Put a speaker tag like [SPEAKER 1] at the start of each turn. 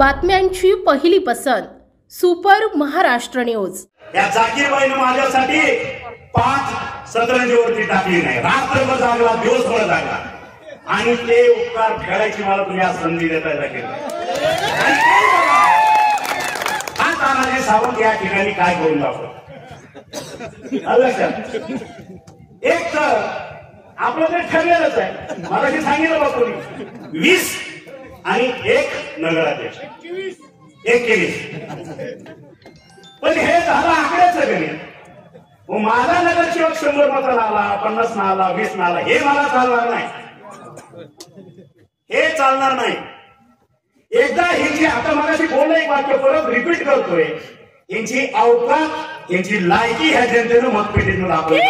[SPEAKER 1] बातम्यांची पहिली पसंत सुपर महाराष्ट्र न्यूज।
[SPEAKER 2] या जाकीरबाईने माझ्यासाठी 5 सतरंजीवरती टाकली नाही, रात्रभर जागला, दिवसभर जागला, आणि ते उपकार फेडायची मला तुम्ही आज संधी देताय जाकीर। हा तानाजी सावंत या ठिकाणी काय करून दाखवतो एक तर आपलं ते ठरलेलंच आहे, मला ते सांगितलं बापूंनी 20 आणि 1 नगराध्यक्ष 21, पण हे झालं आकड्याचं गणित। माझा नगरसेवक 100 मताला आला, 50 ना आला, 20 ना आला, हे मला चालणार नाही, हे चालणार नाही। एकदा ह्यांची, आता मगाशी बोललं एक वाक्य परत रिपीट करतोय, यांची अवकात, यांची लायकी ह्या जनतेनं मतपेटीतून दाखवली।